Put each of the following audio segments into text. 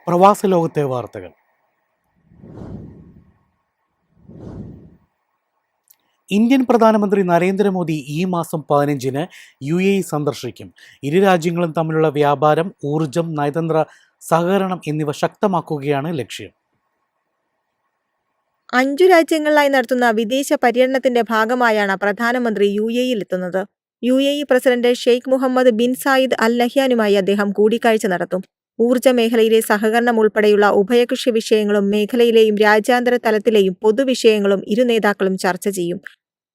പ്രവാസ ലോകത്തെ വാർത്തകൾ. ഇന്ത്യൻ പ്രധാനമന്ത്രി നരേന്ദ്രമോദി ഈ മാസം 15-ന് UAE സന്ദർശിക്കും. ഇരു രാജ്യങ്ങളും തമ്മിലുള്ള വ്യാപാരം, ഊർജം, നയതന്ത്ര സഹകരണം എന്നിവ ശക്തമാക്കുകയാണ് ലക്ഷ്യം. 5 രാജ്യങ്ങളിലായി നടത്തുന്ന വിദേശ പര്യടനത്തിന്റെ ഭാഗമായാണ് പ്രധാനമന്ത്രി UAE-യിൽ എത്തുന്നത്. UAE president Sheikh Mohammed bin Zayed al നഹ്യാനുമായി അദ്ദേഹം കൂടിക്കാഴ്ച നടത്തും. ഊർജ്ജ മേഖലയിലെ സഹകരണം ഉൾപ്പെടെയുള്ള ഉഭയകക്ഷി വിഷയങ്ങളും മേഖലയിലെയും രാജ്യാന്തര തലത്തിലെയും പൊതുവിഷയങ്ങളും ഇരു നേതാക്കളും ചർച്ച ചെയ്യും.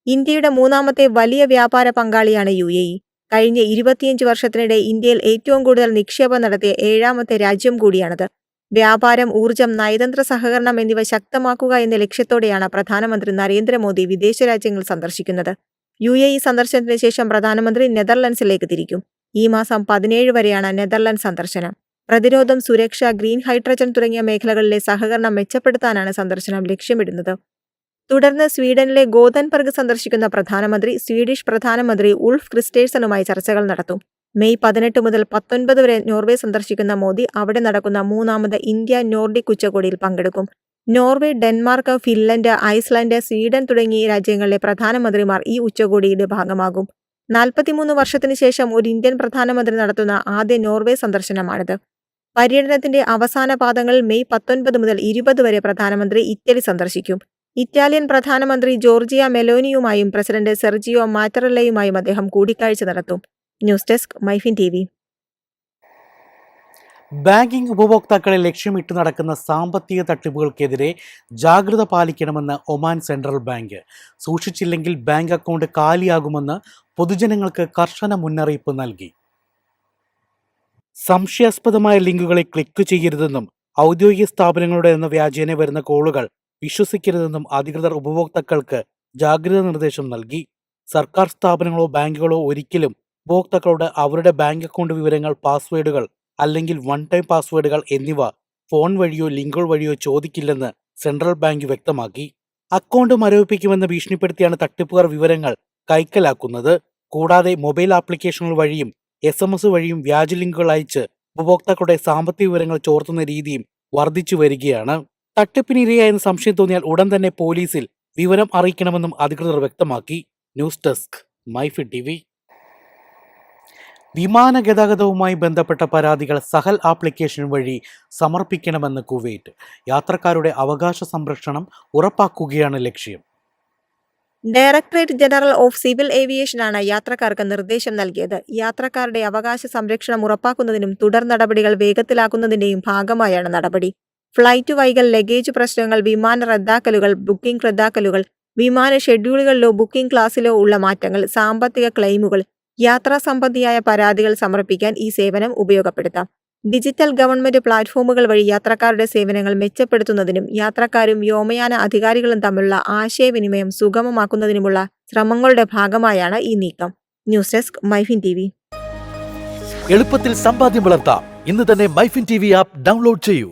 ഇന്ത്യയുടെ 3ാമത്തെ വലിയ വ്യാപാര പങ്കാളിയാണ് UAE. കഴിഞ്ഞ 25 വർഷത്തിനിടെ ഇന്ത്യയിൽ ഏറ്റവും കൂടുതൽ നിക്ഷേപം നടത്തിയ 7ാമത്തെ രാജ്യം കൂടിയാണിത്. വ്യാപാരം, ഊർജം, നയതന്ത്ര സഹകരണം എന്നിവ ശക്തമാക്കുക എന്ന ലക്ഷ്യത്തോടെയാണ് പ്രധാനമന്ത്രി നരേന്ദ്രമോദി വിദേശ രാജ്യങ്ങൾ സന്ദർശിക്കുന്നത്. UAE സന്ദർശനത്തിന് ശേഷം പ്രധാനമന്ത്രി നെതർലൻഡ്സിലേക്ക് തിരിക്കും. ഈ മാസം 17 വരെയാണ് നെതർലൻഡ് സന്ദർശനം. പ്രതിരോധം, സുരക്ഷ, ഗ്രീൻ ഹൈഡ്രജൻ തുടങ്ങിയ മേഖലകളിലെ സഹകരണം മെച്ചപ്പെടുത്താനാണ് സന്ദർശനം ലക്ഷ്യമിടുന്നത്. തുടർന്ന് സ്വീഡനിലെ ഗോതൻബർഗ് സന്ദർശിക്കുന്ന പ്രധാനമന്ത്രി സ്വീഡിഷ് പ്രധാനമന്ത്രി ഉൾഫ് ക്രിസ്റ്റേഴ്സണുമായി ചർച്ചകൾ നടത്തും. മെയ് 18 മുതൽ 19 വരെ നോർവേ സന്ദർശിക്കുന്ന മോദി അവിടെ നടക്കുന്ന 3ാമത് ഇന്ത്യ നോർഡിക് ഉച്ചകോടിയിൽ പങ്കെടുക്കും. Norway, Denmark, Finland, Iceland, Sweden തുടങ്ങിയ രാജ്യങ്ങളിലെ പ്രധാനമന്ത്രിമാർ ഈ ഉച്ചകോടിയുടെ ഭാഗമാകും. 43 വർഷത്തിനു ശേഷം ഒരു ഇന്ത്യൻ പ്രധാനമന്ത്രി നടത്തുന്ന ആദ്യ നോർവേ സന്ദർശനമാണിത്. പര്യടനത്തിന്റെ അവസാന പാദങ്ങളിൽ മെയ് 19 മുതൽ 20 വരെ പ്രധാനമന്ത്രി ഇറ്റലി സന്ദർശിക്കും. ഇറ്റാലിയൻ പ്രധാനമന്ത്രി ജോർജിയ മെലോനിയുമായും പ്രസിഡന്റ് സെർജിയോ മാറ്ററെല്ലയുമായും അദ്ദേഹം കൂടിക്കാഴ്ച നടത്തും. News desk, Myfin TV. Banking ഉപഭോക്താക്കളെ ലക്ഷ്യമിട്ട് നടക്കുന്ന സാമ്പത്തിക തട്ടിപ്പുകൾക്കെതിരെ ജാഗ്രത പാലിക്കണമെന്ന് ഒമാൻ സെൻട്രൽ ബാങ്ക്. സൂക്ഷിച്ചില്ലെങ്കിൽ ബാങ്ക് അക്കൗണ്ട് കാലിയാകുമെന്ന് പൊതുജനങ്ങൾക്ക് കർശന മുന്നറിയിപ്പ് നൽകി. സംശയാസ്പദമായ ലിങ്കുകളെ ക്ലിക്ക് ചെയ്യരുതെന്നും ഔദ്യോഗിക സ്ഥാപനങ്ങളുടെ എന്ന വ്യാജേന വരുന്ന കോളുകൾ വിശ്വസിക്കരുതെന്നും അധികൃതർ ഉപഭോക്താക്കൾക്ക് ജാഗ്രതാ നിർദ്ദേശം നൽകി. സർക്കാർ സ്ഥാപനങ്ങളോ ബാങ്കുകളോ ഒരിക്കലും ഉപഭോക്താക്കളോട് അവരുടെ ബാങ്ക് അക്കൗണ്ട് വിവരങ്ങൾ, പാസ്വേഡുകൾ അല്ലെങ്കിൽ വൺ ടൈം പാസ്വേഡുകൾ എന്നിവ ഫോൺ വഴിയോ ലിങ്കുകൾ വഴിയോ ചോദിക്കില്ലെന്ന് സെൻട്രൽ ബാങ്ക് വ്യക്തമാക്കി. അക്കൗണ്ട് മരവിപ്പിക്കുമെന്ന് ഭീഷണിപ്പെടുത്തിയാണ് തട്ടിപ്പുകാർ വിവരങ്ങൾ കൈക്കലാക്കുന്നത്. കൂടാതെ മൊബൈൽ ആപ്ലിക്കേഷനുകൾ വഴിയും SMS വഴിയും വ്യാജ ലിങ്കുകൾ അയച്ച് ഉപഭോക്താക്കളുടെ സാമ്പത്തിക വിവരങ്ങൾ ചോർത്തുന്ന രീതിയും വർദ്ധിച്ചു വരികയാണ്. തട്ടിപ്പിനിരയായെന്ന് സംശയം തോന്നിയാൽ ഉടൻ തന്നെ പോലീസിൽ വിവരം അറിയിക്കണമെന്നും അധികൃതർ വ്യക്തമാക്കി. News desk, Myfin TV. വിമാന ഗതാഗതവുമായി ബന്ധപ്പെട്ട പരാതികൾ സഹൽ ആപ്ലിക്കേഷൻ വഴി സമർപ്പിക്കണമെന്ന് കുവൈറ്റ്. യാത്രക്കാരുടെ അവകാശ സംരക്ഷണം ഉറപ്പാക്കുകയാണ് ലക്ഷ്യം. ഡയറക്ടറേറ്റ് ജനറൽ ഓഫ് സിവിൽ ഏവിയേഷനാണ് യാത്രക്കാർക്ക് നിർദ്ദേശം നൽകിയത്. യാത്രക്കാരുടെ അവകാശ സംരക്ഷണം ഉറപ്പാക്കുന്നതിനും തുടർ നടപടികൾ വേഗത്തിലാക്കുന്നതിന്റെയും ഭാഗമായാണ് നടപടി. ഫ്ലൈറ്റ് വൈകൽ, ലഗേജ് പ്രശ്നങ്ങൾ, വിമാന റദ്ദാക്കലുകൾ, ബുക്കിംഗ് റദ്ദാക്കലുകൾ, വിമാന ഷെഡ്യൂളുകളിലോ ബുക്കിംഗ് ക്ലാസ്സിലോ ഉള്ള മാറ്റങ്ങൾ, സാമ്പത്തിക ക്ലെയിമുകൾ, യാത്രാ സംബന്ധിയായ പരാതികൾ സമർപ്പിക്കാൻ ഈ സേവനം ഉപയോഗപ്പെടുത്താം. ഡിജിറ്റൽ ഗവൺമെന്റ് പ്ലാറ്റ്ഫോമുകൾ വഴി യാത്രക്കാരുടെ സേവനങ്ങൾ മെച്ചപ്പെടുത്തുന്നതിനും യാത്രക്കാരും വ്യോമയാന അധികാരികളും തമ്മിലുള്ള ആശയവിനിമയം സുഗമമാക്കുന്നതിനുമുള്ള ശ്രമങ്ങളുടെ ഭാഗമായാണ് ഈ നീക്കം. News desk, Myfin TV. എളുപ്പത്തിൽ സമ്പാദ്യം വളർത്താം. ഇന്ന് തന്നെ മൈഫിൻ TV ആപ്പ് ഡൗൺലോഡ് ചെയ്യൂ.